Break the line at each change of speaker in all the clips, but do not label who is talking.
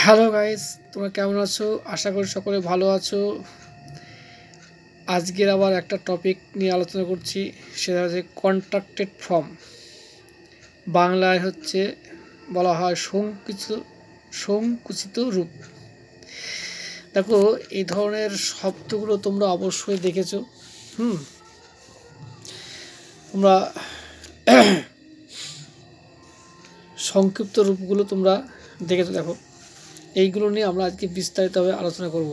Hello guys, তোমরা কেমন আছো? আশা করি সকলে ভালো আছো। আজকের আবার একটা টপিক নিয়ে আলোচনা করছি, সেটা হচ্ছে কন্ট্রাক্টেড ফর্ম। বাংলায় হচ্ছে বলা হয় সংকুচিত রূপ। দেখো, এই ধরনের শব্দগুলো তোমরা অবশ্যই দেখেছো। তোমরা সংক্ষিপ্ত রূপগুলো তোমরা দেখেছো। দেখো, এইগুলো নিয়ে আমরা আজকে বিস্তারিতভাবে আলোচনা করব।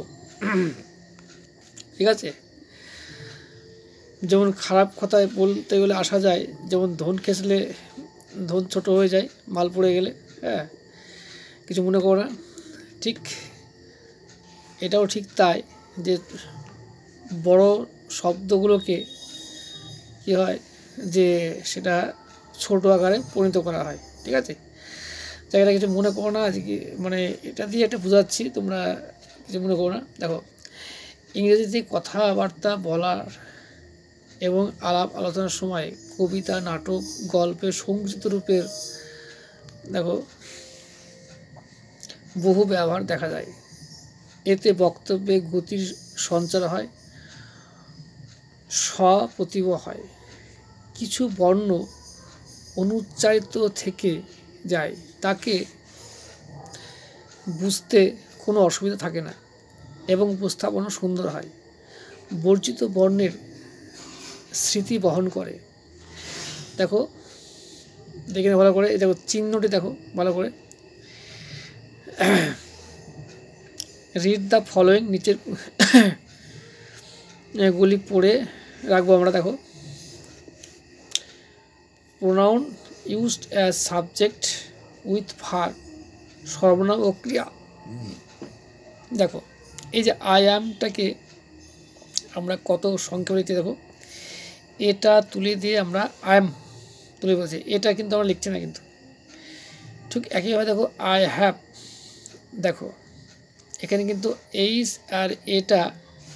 ঠিক আছে? যেমন খারাপ কথায় বলতে গেলে আসা যায়, যেমন ধন খেসলে ধন ছোট হয়ে যায়, মাল পড়ে গেলে। হ্যাঁ, কিছু মনে করো না। ঠিক এটাও ঠিক তাই, যে বড় শব্দগুলোকে কি হয়, যে সেটা ছোট আকারে পরিণত করা হয়। ঠিক আছে? জায়গাটা কিছু মনে করো না, আজকে মানে এটা দিয়ে একটা বোঝাচ্ছি, তোমরা কিছু মনে করো না। দেখো, ইংরেজিতে কথাবার্তা বলার এবং আলাপ আলোচনার সময় কবিতা, নাটক, গল্পের সংক্ষিপ্ত রূপের দেখো বহু ব্যবহার দেখা যায়। এতে বক্তব্যে গতির সঞ্চার হয়, স্বপ্রতিভ হয়, কিছু বর্ণ অনুচ্চারিত থেকে যায়, তাকে বুঝতে কোনো অসুবিধা থাকে না এবং উপস্থাপনা সুন্দর হয়। বর্জিত বর্ণের স্মৃতি বহন করে। দেখো, দেখে ভালো করে, দেখো চিহ্নটি দেখো ভালো করে। রিড দ্য ফলোয়িং, নিচের গুলি পড়ে রাখবো আমরা। দেখো, pronoun used as subject with verb, সর্বনাম ও ক্রিয়া। দেখো, এই যে আই অ্যামটাকে আমরা কত সংক্ষেপে লিখছি। দেখো, এটা তুলে দিয়ে আমরা আই এম তুলে বলছি, এটা কিন্তু আমরা লিখছি না কিন্তু। ঠিক একইভাবে দেখো, আই হ্যাভ, দেখো এখানে কিন্তু এইচ আর এটা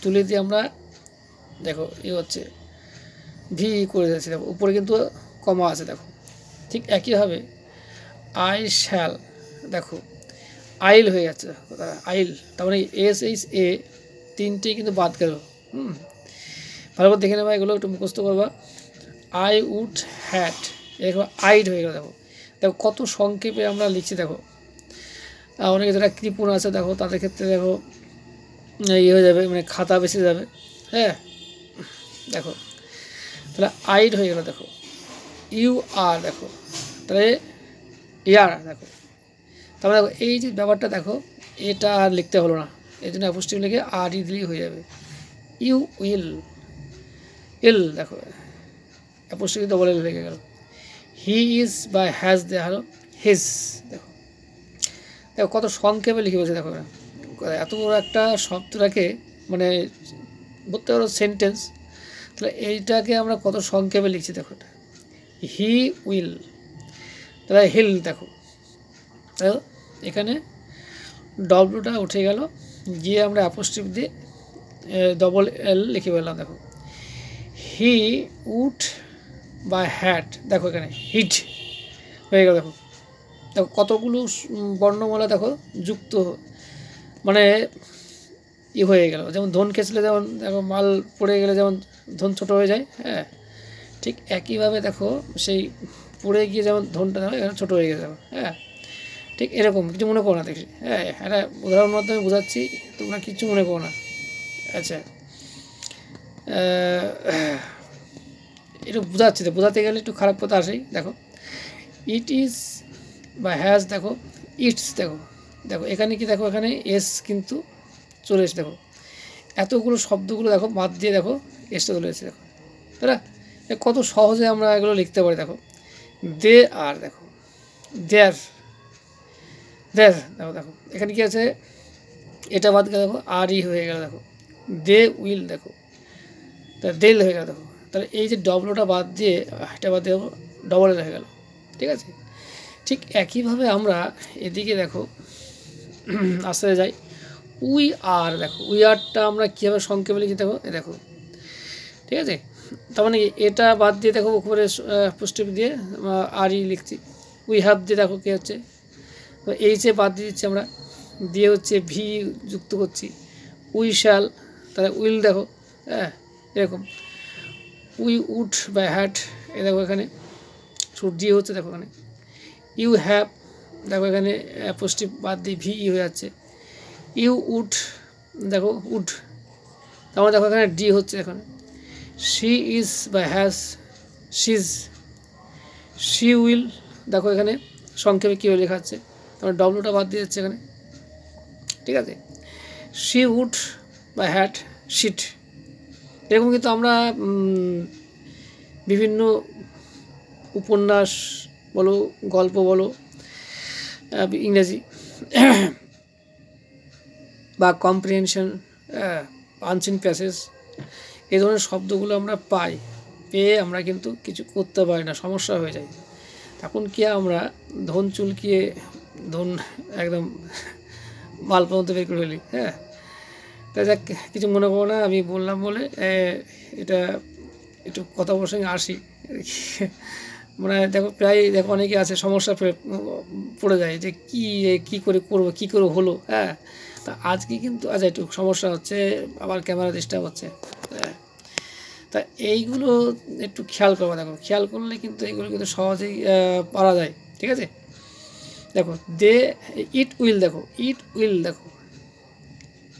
তুলে দিয়ে আমরা দেখো হচ্ছে ভি করে দিয়েছি। দেখো, উপরে কিন্তু কমা আছে। দেখো, ঠিক একইভাবে আই শ্যাল, দেখো আইল হয়ে যাচ্ছে। আইল, তার মানে এস এইচ এ তিনটেই কিন্তু বাদ গেল। ভালো করে দেখে নেবা, এগুলো একটু মুখস্থ করবা। আই উড হ্যাট, দেখো আইড হয়ে গেল। দেখো দেখো কত সংক্ষেপে আমরা লিখছি। দেখো, অনেকে যারা কৃপণ আছে, দেখো তাদের ক্ষেত্রে দেখো হয়ে যাবে, মানে খাতা বেশি যাবে। হ্যাঁ, দেখো তাহলে আইড হয়ে গেল। দেখো ইউ আর, দেখো তাহলে ইয়ার। দেখো, তারপরে দেখো এই যে ব্যাপারটা, দেখো এটা আর লিখতে হলো না, এই জন্য অ্যাপোস্ট্রফি লিখে আর ই দিলেই হয়ে যাবে। ইউ উইল, এল, দেখো অ্যাপোস্ট্রফি ডবল এল লেগে গেল। হি ইজ বা হ্যাজ দেওয়া হলো হিজ। দেখো দেখো কত সংক্ষেপে লিখে বলছে। দেখো, এত বড় একটা শব্দটাকে মানে বলতে পারো সেন্টেন্স, তাহলে এইটাকে আমরা কত সংক্ষেপে লিখছি। দেখো, এটা হি উইল, তাহলে হিল। দেখো, তাই এখানে ডব্লুটা উঠে গেল, গিয়ে আমরা অ্যাপোস্ট্রফি দিয়ে ডবল এল লিখে ফেললাম। দেখো, হি উড বা হ্যাট, দেখো এখানে হিট হয়ে গেল। দেখো দেখো কতগুলো বর্ণমালা দেখো যুক্ত, মানে হয়ে গেল। যেমন ধন খেসলে যেমন দেখো মাল পড়ে গেলে যেমন ধন ছোট হয়ে যায়। হ্যাঁ, ঠিক একইভাবে দেখো সেই পড়ে গিয়ে যেমন ধনটা এখানে ছোটো হয়ে গেছে। হ্যাঁ, ঠিক এরকম কিছু মনে করো না। দেখি, হ্যাঁ, একটা উদাহরণ মাধ্যমে বোঝাচ্ছি, তোমরা কিছু মনে করো না। আচ্ছা, একটু বোঝাচ্ছি, তো বোঝাতে গেলে একটু খারাপ কথা আসেই। দেখো, ইট ইজ বা হ্যাজ, দেখো ইটস, দেখো দেখো এখানে কি, দেখো এখানে এস কিন্তু চলে এসে। দেখো এতগুলো শব্দগুলো দেখো বাদ দিয়ে দেখো এসটা চলে এসেছে। দেখো তাই না? কত সহজে আমরা এগুলো লিখতে পারি। দেখো দে আর, দেখো দেয়ার, দেয়ার, দেখো দেখো এখানে কি আছে, এটা বাদ গেলে দেখো আর ই হয়ে গেল। দেখো দে উইল, দেখো তা দেল হয়ে গেল। দেখো তাহলে এই যে ডবলটা বাদ দিয়ে এটা বাদ দিয়ে ডবল হয়ে গেল। ঠিক আছে? ঠিক একইভাবে আমরা এদিকে দেখো আসতে যাই, উই আর, দেখো উই আরটা আমরা কীভাবে সংক্ষেপে লিখি। দেখো দেখো, ঠিক আছে, তার মানে এটা বাদ দিয়ে দেখো উপরে পোস্টিভ দিয়ে আর ই লিখছি। উই হ্যাভ দিয়ে দেখো কী হচ্ছে, এইচে বাদ দিয়ে দিচ্ছি আমরা, দিয়ে হচ্ছে ভি যুক্ত করছি, উই শ্যাল, তাহলে উইল দেখো, হ্যাঁ এরকম, উই উড বা হ্যাড, এ দেখো এখানে শুধু ডি হচ্ছে, দেখো এখানে ইউ হ্যাভ, দেখো এখানে অ্যাপোস্ট্রোফ বাদ দিয়ে ভি হয়ে যাচ্ছে, ইউ উড, দেখো উড, তারপরে দেখো এখানে ডি হচ্ছে এখানে, শি ইজ বা হ্যাজ, শিজ, শি উইল, দেখো এখানে সংক্ষেপে কীভাবে লেখা আছে, তারপরে ডব্লুটা বাদ দিয়ে যাচ্ছে এখানে, ঠিক আছে, শি উড বা হ্যাড শিট। এরকম কিন্তু আমরা বিভিন্ন উপন্যাস বলো, গল্প বলো, ইংরেজি বা কম্প্রিহেনশন, আনসিন প্যাসেজ, এই ধরনের শব্দগুলো আমরা পাই, পেয়ে আমরা কিন্তু কিছু করতে পারি না, সমস্যা হয়ে যায়। তখন কি আমরা ধন চুলকিয়ে ধন একদম মাল পর্যন্ত বের করে ফেলি। হ্যাঁ, তাই যাক, কিছু মনে করো না, আমি বললাম বলে এটা একটু কথা প্রসঙ্গে আসি। মানে দেখো প্রায় দেখো অনেকে আছে সমস্যা পড়ে যায় যে কী করে করবো, কী করে হলো। হ্যাঁ, তা আজকে কিন্তু আচ্ছা একটু সমস্যা হচ্ছে, আবার ক্যামেরা ডিস্টার্ব হচ্ছে। হ্যাঁ, তা এইগুলো একটু খেয়াল করবো, দেখো খেয়াল করলে কিন্তু এইগুলো কিন্তু সহজেই পারা যায়। ঠিক আছে, দেখো দে ইট উইল, দেখো ইট উইল, দেখো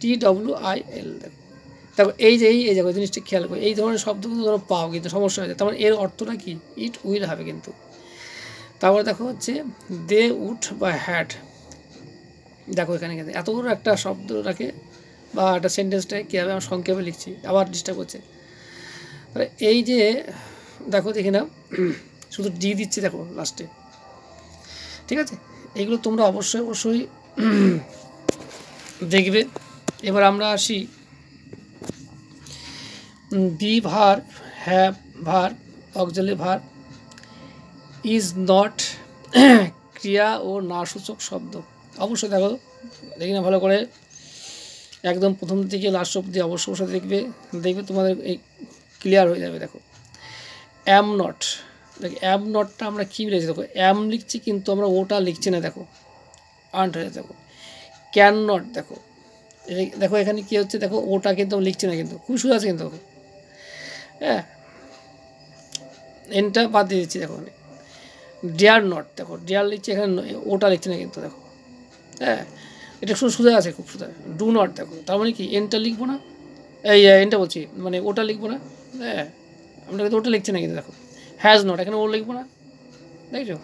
TWIL, দেখো দেখো এই যে এই দেখো জিনিসটা খেয়াল করো, এই ধরনের শব্দগুলো ধরো পাও কিন্তু সমস্যা হয়ে যায়, তার মানে এর অর্থটা কি, ইট উইল হবে কিন্তু। তারপরে দেখো হচ্ছে দে উড বা হ্যাড, দেখো এখানে কিন্তু এত বড় একটা শব্দটাকে বা একটা সেন্টেন্সটাকে কীভাবে আমরা সংক্ষেপে লিখছি, আবার ডিস্টার্ব করছে। তাহলে এই যে দেখো দেখি না, শুধু ডি দিচ্ছি দেখো লাস্টে। ঠিক আছে, এইগুলো তোমরা অবশ্যই অবশ্যই দেখবে। এবার আমরা আসি বি ভার, হ্যাভ ভার, অক্সিলারি ভার, ইজ নট, ক্রিয়া ও নাসূচক শব্দ। অবশ্যই দেখো, দেখি না ভালো করে, একদম প্রথম থেকে লাস্ট অব্দি অবশ্যই অবশ্যই দেখবে, দেখবে তোমাদের এই ক্লিয়ার হয়ে যাবে। দেখো অ্যাম নট, দেখো অ্যাম নটটা আমরা কী লিখছি, দেখো অ্যাম লিখছি কিন্তু আমরা ওটা লিখছি না, দেখো আন্ট হয়ে, দেখো ক্যান নট, দেখো দেখো এখানে কী হচ্ছে, দেখো ওটা কিন্তু লিখছি না, কিন্তু খুব সুন্দর আছে কিন্তু। হ্যাঁ, এনটা বাদ দিয়ে দিচ্ছি, দেখো ডিয়ার নট, দেখো ডিয়ার লিখছি এখানে, ওটা লিখছি না কিন্তু, দেখো হ্যাঁ এটা শুধু সুদা আছে, খুব সুদা। ডু নট, দেখো তার মানে কি এনটা লিখবো না, এই এনটা বলছি মানে ওটা লিখবো না। হ্যাঁ, আমরা কিন্তু ওটা লিখছি না কিন্তু, দেখো হ্যাজ নট, এখানে ও লিখবো না, দেখছো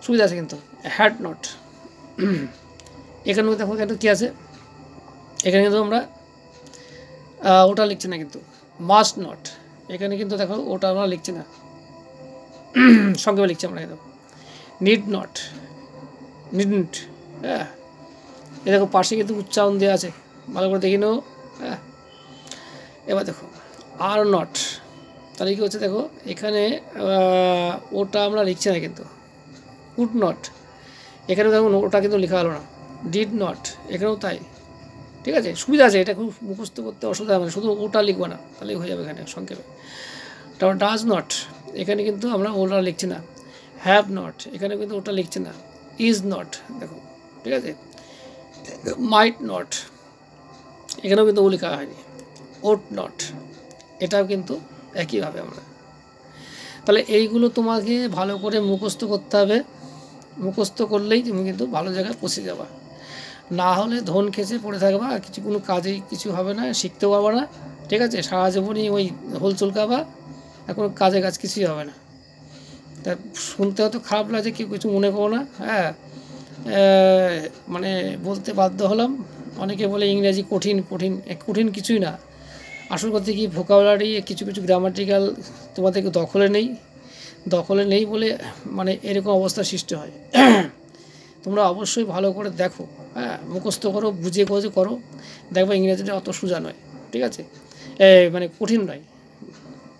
সুবিধা আছে কিন্তু। হ্যাড নট, এখানে দেখো এখানে কী আছে, এখানে কিন্তু আমরা ওটা লিখছি না কিন্তু। মাস্ট নট, এখানে কিন্তু দেখো ওটা আমরা লিখছি না, সংক্ষেপে লিখছি আমরা কিন্তু। নিড নট, নিডন্ট, হ্যাঁ এ দেখো পাশে কিন্তু উচ্চারণ দেওয়া আছে, ভালো করে দেখে নেও। হ্যাঁ, এবার দেখো আর নট, তাহলে কী হচ্ছে, দেখো এখানে ওটা আমরা লিখছি না কিন্তু। কুড নট, এখানেও দেখো ওটা কিন্তু লেখা হলো না। ডিড নট, এখানেও তাই। ঠিক আছে, সুবিধা আছে, এটা খুব মুখস্থ করতে অসুবিধা হবে না, শুধু ওটা লিখবো না, তাহলেই হয়ে যাবে এখানে সংক্ষেপে। তারপর ডাজ নট, এখানে কিন্তু আমরা ওটা লিখছি না। হ্যাভ নট, এখানে কিন্তু ওটা লিখছি না। ইজ নট, দেখো ঠিক আছে। মাইট নট, এখানেও কিন্তু ও লেখা হয়নি। ওট নট, এটাও কিন্তু একইভাবে আমরা। তাহলে এইগুলো তোমাকে ভালো করে মুখস্থ করতে হবে, মুখস্থ করলেই তুমি কিন্তু ভালো জায়গায় পৌঁছে যাবা, না হলে ধন খেঁচে পড়ে থাকবা, কিছু কোনো কাজেই কিছু হবে না, শিখতেও পারবা না। ঠিক আছে, সারা জীবনই ওই হোল চুলকাবা, আর কোনো কাজে কাজ কিছুই হবে না। তা শুনতে হয়তো খারাপ লাগে, কেউ কিছু মনে করো না। হ্যাঁ, মানে বলতে বাধ্য হলাম, অনেকে বলে ইংরেজি কঠিন, কঠিন কঠিন কিছুই না। আসল কথা কি, ভোকাবুলারি কিছু কিছু গ্রামাটিক্যাল তোমাদেরকে দখলে নেই বলে মানে এরকম অবস্থার সৃষ্টি হয়। তোমরা অবশ্যই ভালো করে দেখো, হ্যাঁ মুখস্থ করো, বুঝে বুঝে করো, দেখবে ইংরেজিটা অত সোজা নয়। ঠিক আছে, মানে কঠিন নয়,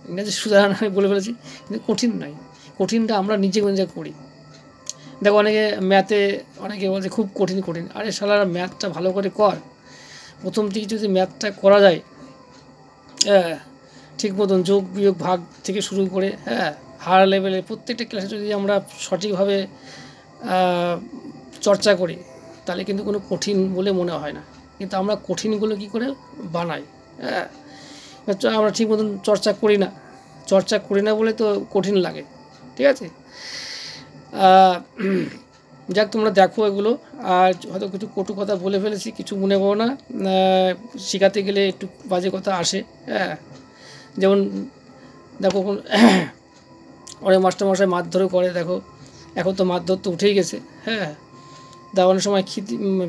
ইংরেজি সোজা নয় বলে ফেলেছি, কিন্তু কঠিন নয়। কঠিনটা আমরা নিজে নিজে করি। দেখো অনেকে ম্যাথে অনেকে বলছে খুব কঠিন কঠিন, আরে শালারা ম্যাথটা ভালো করে কর, প্রথম থেকে যদি ম্যাথটা করা যায়, হ্যাঁ ঠিক মতন যোগ বিয়োগ ভাগ থেকে শুরু করে, হ্যাঁ হায়ার লেভেলে প্রত্যেকটা ক্লাসে যদি আমরা সঠিকভাবে চর্চা করি, তাহলে কিন্তু কোনো কঠিন বলে মনে হয় না, কিন্তু আমরা কঠিনগুলো কী করে বানাই। হ্যাঁ, আমরা ঠিক মতন চর্চা করি না বলে তো কঠিন লাগে। ঠিক আছে, যাক তোমরা দেখো এগুলো। আর হয়তো কিছু কটু কথা বলে ফেলেছি, কিছু মনে করো না। শেখাতে গেলে একটু বাজে কথা আসে। হ্যাঁ, যেমন দেখো অনেক মাস্টারমশাই মারধরও করে। দেখো এখন তো মারধর তো উঠেই গেছে। হ্যাঁ, অনেক সময়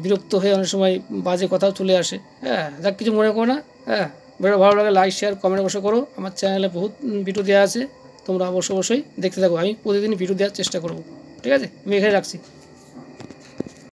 বিরক্ত হয়ে অনেক সময় বাজে কথাও চলে আসে। হ্যাঁ, যাক কিছু মনে করো না। হ্যাঁ, ভিডিও ভালো লাগে লাইক শেয়ার কমেন্ট অবশ্যই করো। আমার চ্যানেলে বহুত ভিডিও দেওয়া আছে, তোমরা অবশ্যই দেখতে থাকো। আমি প্রতিদিন ভিডিও দেওয়ার চেষ্টা করব। ঠিক আছে, আমি এখানে রাখছি।